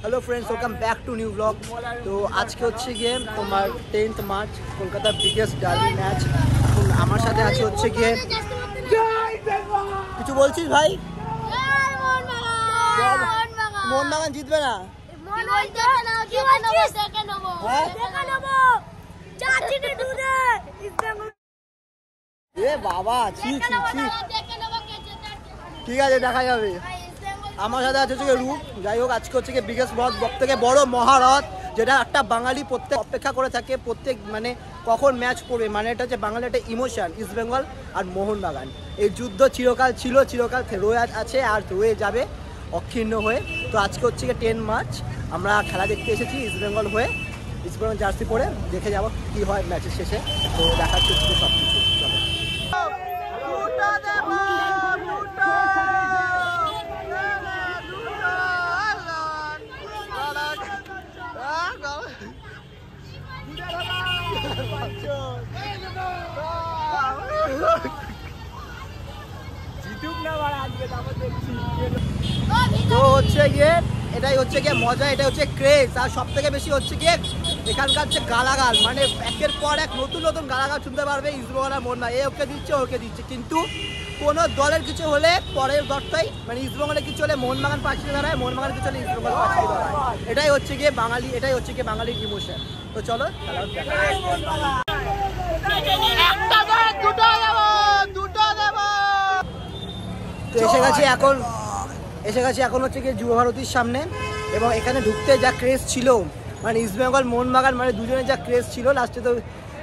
Hello friends, welcome back to new blog. তো আজকে হচ্ছে গিয়ে তোমার 10th মার্চ, কলকাতার বিগেস্ট ডার্বি ম্যাচ। এখন আমার সাথে আছে হচ্ছে গিয়ে, কিছু বলছিস ভাই? মোহনবাগান জিতবে না? বাবা ঠিক আছে, দেখা যাবে। আমার সাথে আছে হচ্ছে রূপ। যাই হোক, আজকে হচ্ছে বিগেস্ট রথ, থেকে বড় মহারথ, যেটা একটা বাঙালি প্রত্যেক অপেক্ষা করে থাকে, প্রত্যেক মানে কখন ম্যাচ পড়বে। মানে এটা হচ্ছে বাঙালি একটা ইমোশন, ইস্ট বেঙ্গল আর মোহনবাগান। এই যুদ্ধ চিরকাল ছিল, চিরকাল রয়ে আছে আর রয়ে যাবে অক্ষুণ্ণ হয়ে। তো আজকে হচ্ছে 10 মার্চ, আমরা খেলা দেখতে এসেছি ইস্ট বেঙ্গল হয়ে। ইস্ট বেঙ্গল জার্সি পরে দেখে যাবো কি হয় ম্যাচের শেষে। তো দেখার হচ্ছে সব কিছু। তো হচ্ছে গিয়ে এটাই হচ্ছে গিয়ে মজা, এটা হচ্ছে ক্রেজ। আর সব থেকে বেশি হচ্ছে গিয়ে এখানকার হচ্ছে গালাগাল, মানে একের পর এক নতুন নতুন গালাগাল শুনতে পারবে ইস্টবেঙ্গল আর মোহনবাগান। এ ওকে দিচ্ছে, ওকে দিচ্ছে, কিন্তু কোনো দলের কিছু হলে পরের দলটাই, মানে ইস্টবেঙ্গলের কিছু হলে মোহনবাগান পাশে দাঁড়ায়, মোহনবাগানের কিছু হলে ইস্টবেঙ্গল পাশে দাঁড়ায়। এটাই হচ্ছে গিয়ে বাঙালি, এটাই হচ্ছে গিয়ে বাঙালির ইমোশন। তো চলো এসে গেছি এখন হচ্ছে গিয়ে যুব ভারতীর সামনে। এবং এখানে ঢুকতে যা ক্রেজ ছিল, মানে ইস্ট বেঙ্গল মোহনবাগান মানে দুজনের যা ক্রেজ ছিল, লাস্টে তো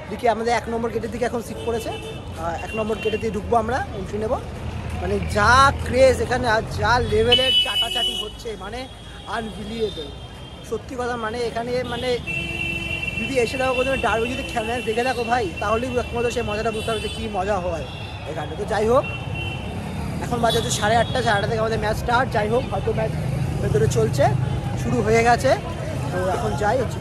দিকে আমাদের 1 নম্বর গেটের দিকে এখন সিট পড়েছে। 1 নম্বর গেটের দিয়ে ঢুকবো, আমরা এন্ট্রি নেব। মানে যা ক্রেজ এখানে আর যা লেভেলের চাটাচাটি হচ্ছে, মানে আনবিলিয়েবল সত্যি কথা। মানে এখানে মানে যদি এসে দেখো কোনো ডার্বি, যদি খেলা দেখে দেখো ভাই, তাহলেই একমাত্র সেই মজাটা বুঝতে হবে যে কী মজা হয় এখানে। তো যাই হোক, এখন বাজে হচ্ছে 8:30, 8:30 থেকে আমাদের ম্যাচ স্টার্ট। যাই হোক, হয়তো ম্যাচ ভেতরে চলছে, শুরু হয়ে গেছে। তো এখন যাই হচ্ছে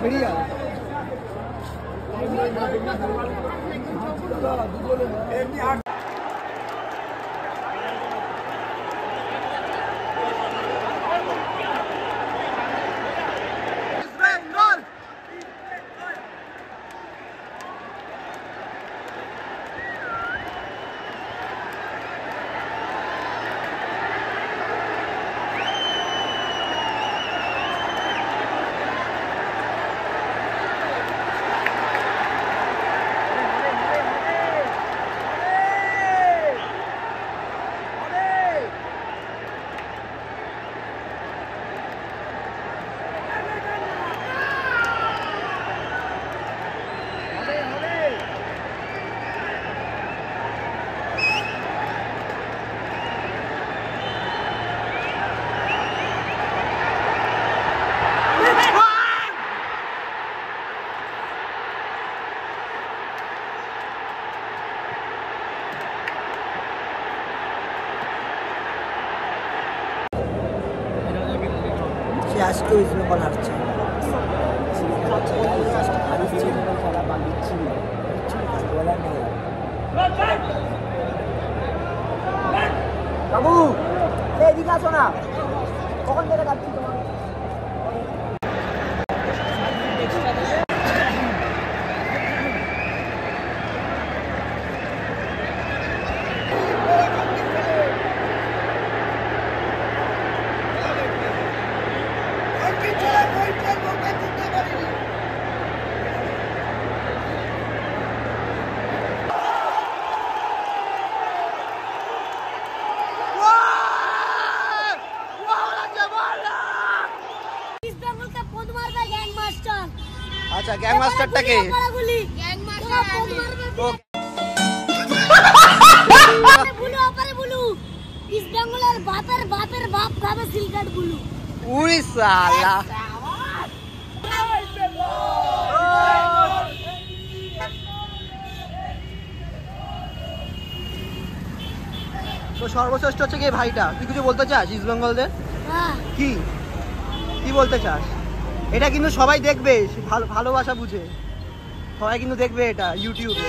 বেরিয়ে যা। আজকেও ইস্ট বেঙ্গল হারছে। বাবু এদিকে আসো না, কখন থেকে যাচ্ছি তোমার। আচ্ছা গ্যাং মাস্টারটাকে ইস্ট বেঙ্গলের বাপের বাপের বাপ খাবে সিলকাট গুলু উড়িষ্যা তো সর্বশ্রেষ্ঠ হচ্ছে কি ভাইটা, তুই কিছু বলতে চাস ইস্ট বেঙ্গলদের? কি কি বলতে চাস? এটা কিন্তু সবাই দেখবে, ভালোবাসা বুঝে সবাই কিন্তু দেখবে এটা ইউটিউবে।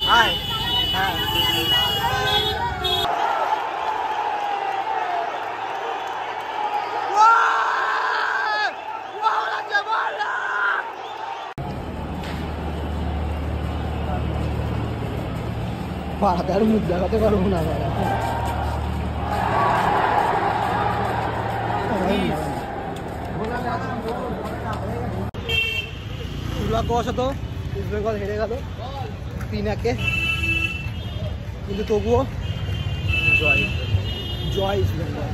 হ্যাঁ হ্যাঁ পাড়াতে মুখ দেখাতে পারবো না। দুর্ভাগ্যবশত ইস্ট বেঙ্গল হেরে গেল 3-1, কিন্তু তবুও জয় জয় ইস্ট বেঙ্গল।